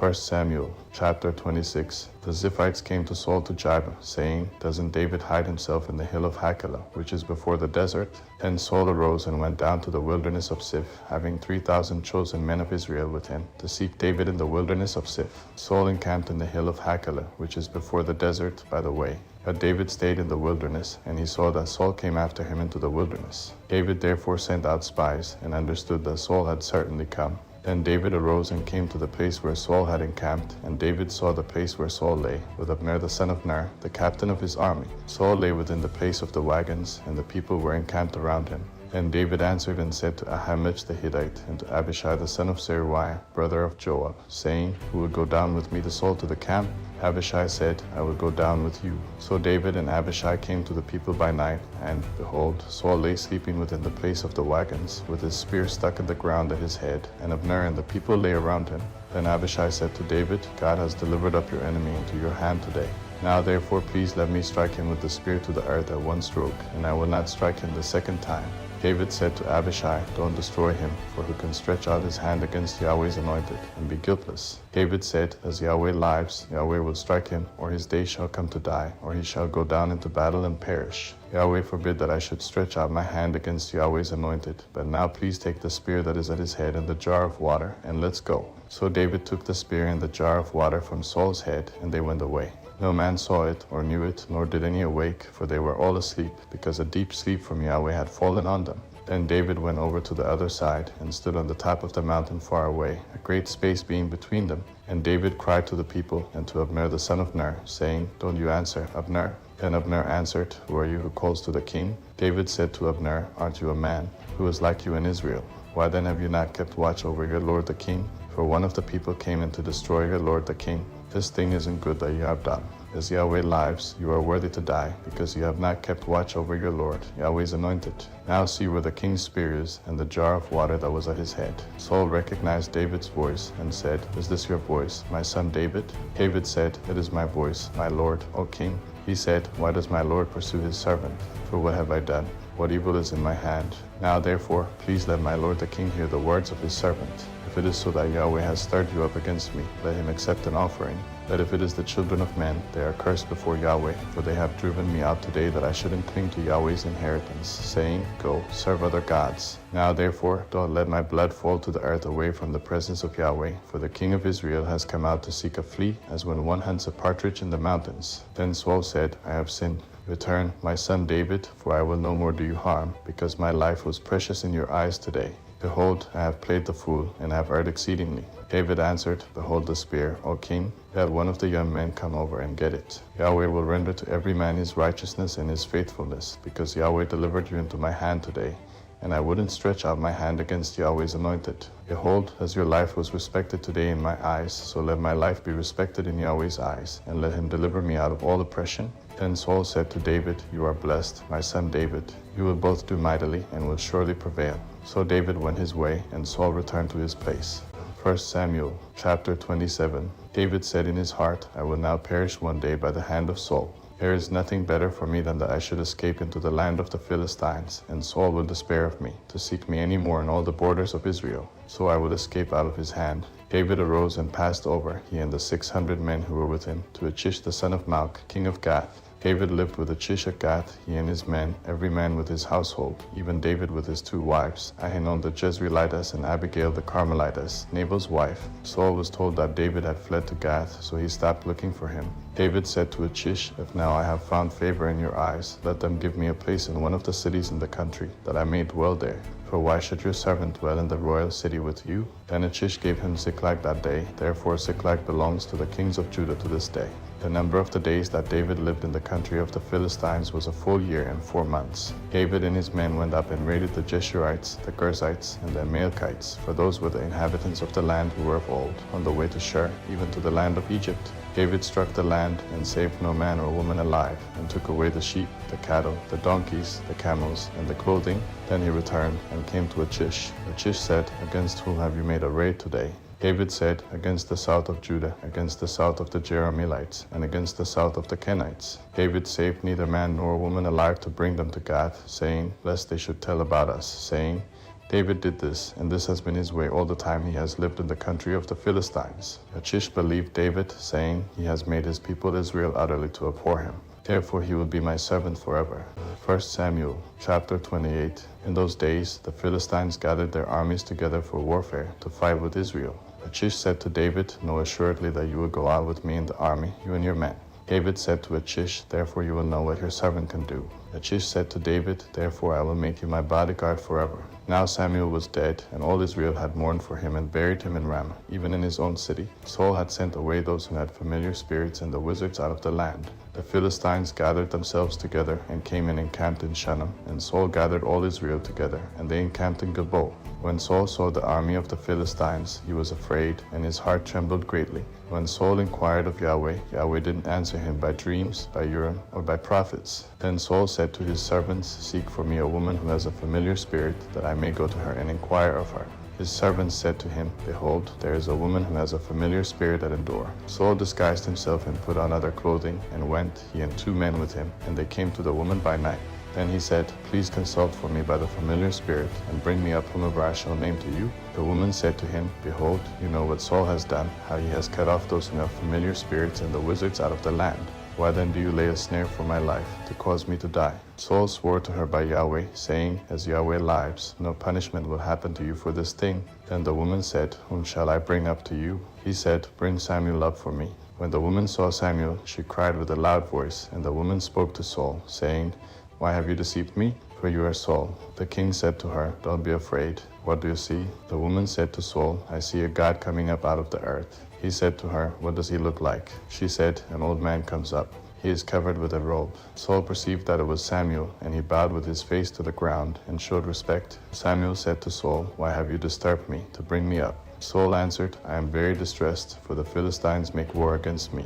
1 Samuel chapter 26. The Ziphites came to Saul to Gibeah, saying, Doesn't David hide himself in the hill of Hachilah, which is before the desert? Then Saul arose and went down to the wilderness of Ziph, having 3,000 chosen men of Israel with him, to seek David in the wilderness of Ziph. Saul encamped in the hill of Hachilah, which is before the desert by the way. But David stayed in the wilderness, and he saw that Saul came after him into the wilderness. David therefore sent out spies, and understood that Saul had certainly come. Then David arose and came to the place where Saul had encamped, and David saw the place where Saul lay, with Abner the son of Ner, the captain of his army. Saul lay within the place of the wagons, and the people were encamped around him. Then David answered and said to Ahimaaz the Hittite, and to Abishai the son of Zeruiah, brother of Joab, saying, Who would go down with me to Saul to the camp? Abishai said, I will go down with you. So David and Abishai came to the people by night, and, behold, Saul lay sleeping within the place of the wagons, with his spear stuck in the ground at his head, and Abner and the people lay around him. Then Abishai said to David, God has delivered up your enemy into your hand today. Now therefore please let me strike him with the spear to the earth at one stroke, and I will not strike him the second time. David said to Abishai, Don't destroy him, for who can stretch out his hand against Yahweh's anointed, and be guiltless? David said, As Yahweh lives, Yahweh will strike him, or his day shall come to die, or he shall go down into battle and perish. Yahweh forbid that I should stretch out my hand against Yahweh's anointed. But now please take the spear that is at his head and the jar of water, and let's go. So David took the spear and the jar of water from Saul's head, and they went away. No man saw it or knew it, nor did any awake, for they were all asleep, because a deep sleep from Yahweh had fallen on them. Then David went over to the other side, and stood on the top of the mountain far away, a great space being between them. And David cried to the people, and to Abner the son of Ner, saying, Don't you answer, Abner? Then Abner answered, Who are you who calls to the king? David said to Abner, Aren't you a man? Who is like you in Israel? Why then have you not kept watch over your lord the king? For one of the people came in to destroy your lord the king. This thing isn't good that you have done. As Yahweh lives, you are worthy to die, because you have not kept watch over your Lord, Yahweh's anointed. Now see where the king's spear is, and the jar of water that was at his head. Saul recognized David's voice, and said, Is this your voice, my son David? David said, It is my voice, my lord, O king. He said, Why does my lord pursue his servant? For what have I done? What evil is in my hand? Now therefore, please let my lord the king hear the words of his servant. If it is so that Yahweh has stirred you up against me, let him accept an offering. That if it is the children of men, they are cursed before Yahweh, for they have driven me out today that I shouldn't cling to Yahweh's inheritance, saying, Go, serve other gods. Now therefore, don't let my blood fall to the earth away from the presence of Yahweh, for the king of Israel has come out to seek a flea, as when one hunts a partridge in the mountains. Then Saul said, I have sinned. Return, my son David, for I will no more do you harm, because my life was precious in your eyes today. Behold, I have played the fool, and have erred exceedingly. David answered, Behold the spear, O king. Let one of the young men come over and get it. Yahweh will render to every man his righteousness and his faithfulness, because Yahweh delivered you into my hand today. And I wouldn't stretch out my hand against Yahweh's anointed. Behold, as your life was respected today in my eyes, so let my life be respected in Yahweh's eyes, and let him deliver me out of all oppression. Then Saul said to David, You are blessed, my son David. You will both do mightily, and will surely prevail. So David went his way, and Saul returned to his place. 1 Samuel chapter 27. David said in his heart, I will now perish one day by the hand of Saul. There is nothing better for me than that I should escape into the land of the Philistines, and Saul will despair of me, to seek me any more in all the borders of Israel. So I will escape out of his hand. David arose and passed over, he and the 600 men who were with him, to Achish the son of Malch, king of Gath. David lived with Achish at Gath, he and his men, every man with his household, even David with his 2 wives, Ahinoam the Jezreelitess and Abigail the Carmelitess, Nabal's wife. Saul was told that David had fled to Gath, so he stopped looking for him. David said to Achish, If now I have found favor in your eyes, let them give me a place in one of the cities in the country, that I may dwell there. For why should your servant dwell in the royal city with you? Then Achish gave him Ziklag that day. Therefore Ziklag belongs to the kings of Judah to this day. The number of the days that David lived in the country of the Philistines was a full year and 4 months. David and his men went up and raided the Jeshurites, the Gerzites, and the Amalekites, for those were the inhabitants of the land who were of old, on the way to Shur, even to the land of Egypt. David struck the land and saved no man or woman alive, and took away the sheep, the cattle, the donkeys, the camels, and the clothing. Then he returned and came to Achish. Achish said, Against whom have you made a raid today? David said, Against the south of Judah, against the south of the Jerahmeelites, and against the south of the Kenites. David saved neither man nor woman alive to bring them to Gath, saying, Lest they should tell about us, saying, David did this, and this has been his way all the time he has lived in the country of the Philistines. Achish believed David, saying, He has made his people Israel utterly to abhor him. Therefore he will be my servant forever. 1 Samuel chapter 28. In those days the Philistines gathered their armies together for warfare to fight with Israel. Achish said to David, Know assuredly that you will go out with me in the army, you and your men. David said to Achish, Therefore you will know what your servant can do. Achish said to David, Therefore I will make you my bodyguard forever. Now Samuel was dead, and all Israel had mourned for him and buried him in Ramah, even in his own city. Saul had sent away those who had familiar spirits and the wizards out of the land. The Philistines gathered themselves together and came and encamped in Shunem, and Saul gathered all Israel together, and they encamped in Gilboa. When Saul saw the army of the Philistines, he was afraid, and his heart trembled greatly. When Saul inquired of Yahweh, Yahweh didn't answer him by dreams, by Urim, or by prophets. Then Saul said to his servants, Seek for me a woman who has a familiar spirit, that I may go to her and inquire of her. His servants said to him, Behold, there is a woman who has a familiar spirit at Endor. Saul disguised himself and put on other clothing, and went, he and 2 men with him, and they came to the woman by night. Then he said, Please consult for me by the familiar spirit, and bring me up whomever I shall name to you. The woman said to him, Behold, you know what Saul has done, how he has cut off those who have familiar spirits and the wizards out of the land. Why then do you lay a snare for my life, to cause me to die? Saul swore to her by Yahweh, saying, As Yahweh lives, no punishment will happen to you for this thing. Then the woman said, Whom shall I bring up to you? He said, Bring Samuel up for me. When the woman saw Samuel, she cried with a loud voice, and the woman spoke to Saul, saying, Why have you deceived me? For you are Saul. The king said to her, Don't be afraid. What do you see? The woman said to Saul, I see a god coming up out of the earth. He said to her, What does he look like? She said, An old man comes up. He is covered with a robe. Saul perceived that it was Samuel, and he bowed with his face to the ground and showed respect. Samuel said to Saul, Why have you disturbed me to bring me up? Saul answered, I am very distressed, for the Philistines make war against me,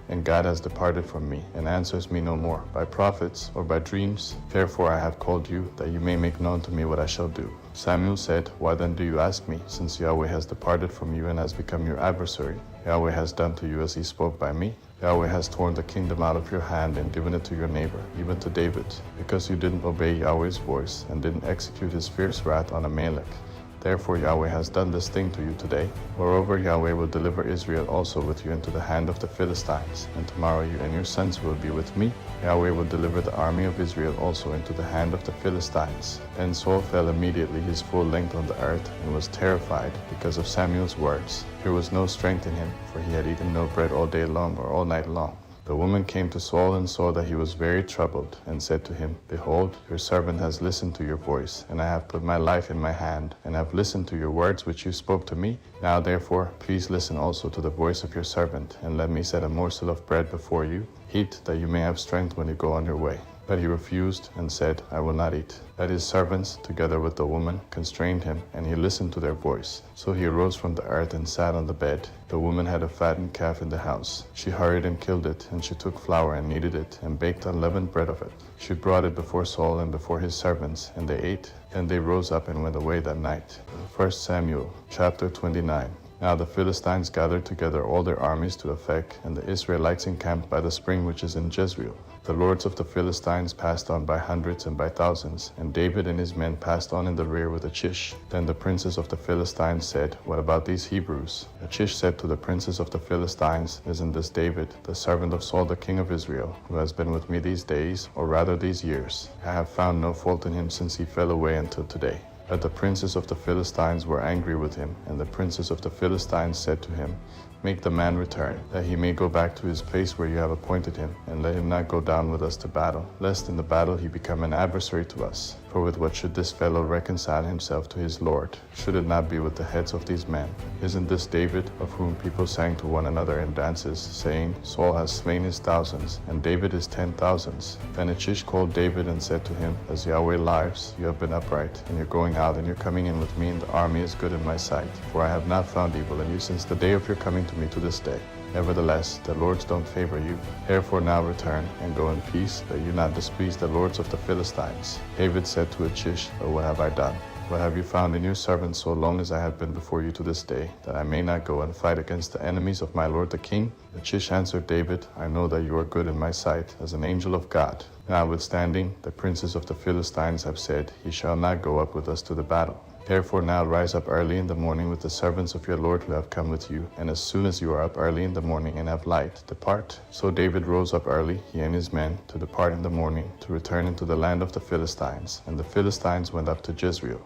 and God has departed from me, and answers me no more, by prophets or by dreams. Therefore I have called you, that you may make known to me what I shall do. Samuel said, Why then do you ask me, since Yahweh has departed from you and has become your adversary? Yahweh has done to you as he spoke by me. Yahweh has torn the kingdom out of your hand and given it to your neighbor, even to David, because you didn't obey Yahweh's voice and didn't execute his fierce wrath on Amalek. Therefore Yahweh has done this thing to you today. Moreover, Yahweh will deliver Israel also with you into the hand of the Philistines, and tomorrow you and your sons will be with me. Yahweh will deliver the army of Israel also into the hand of the Philistines. Then Saul fell immediately his full length on the earth, and was terrified because of Samuel's words. There was no strength in him, for he had eaten no bread all day long or all night long. The woman came to Saul and saw that he was very troubled, and said to him, Behold, your servant has listened to your voice, and I have put my life in my hand, and have listened to your words which you spoke to me. Now therefore, please listen also to the voice of your servant, and let me set a morsel of bread before you. Eat, that you may have strength when you go on your way. But he refused and said, I will not eat. But his servants, together with the woman, constrained him, and he listened to their voice. So he arose from the earth and sat on the bed. The woman had a fattened calf in the house. She hurried and killed it, and she took flour and kneaded it, and baked unleavened bread of it. She brought it before Saul and before his servants, and they ate. Then they rose up and went away that night. 1 Samuel chapter 29. Now the Philistines gathered together all their armies to Aphek, and the Israelites encamped by the spring which is in Jezreel. The lords of the Philistines passed on by hundreds and by thousands, and David and his men passed on in the rear with Achish. Then the princes of the Philistines said, What about these Hebrews? Achish said to the princes of the Philistines, Isn't this David, the servant of Saul the king of Israel, who has been with me these days, or rather these years? I have found no fault in him since he fell away until today. But the princes of the Philistines were angry with him, and the princes of the Philistines said to him, Make the man return, that he may go back to his place where you have appointed him, and let him not go down with us to battle, lest in the battle he become an adversary to us. For with what should this fellow reconcile himself to his Lord? Should it not be with the heads of these men? Isn't this David, of whom people sang to one another in dances, saying, Saul has slain his thousands, and David his 10,000s? Then Achish called David and said to him, As Yahweh lives, you have been upright, and your going out and your coming in with me in the army is good in my sight. For I have not found evil in you since the day of your coming to me to this day. Nevertheless, the lords don't favor you. Therefore now return, and go in peace, that you not displease the lords of the Philistines. David said to Achish, Oh, what have I done? What have you found in your servant so long as I have been before you to this day, that I may not go and fight against the enemies of my lord the king? Achish answered David, I know that you are good in my sight, as an angel of God. Notwithstanding, the princes of the Philistines have said, He shall not go up with us to the battle. Therefore now rise up early in the morning with the servants of your Lord who have come with you, and as soon as you are up early in the morning and have light, depart. So David rose up early, he and his men, to depart in the morning, to return into the land of the Philistines. And the Philistines went up to Jezreel.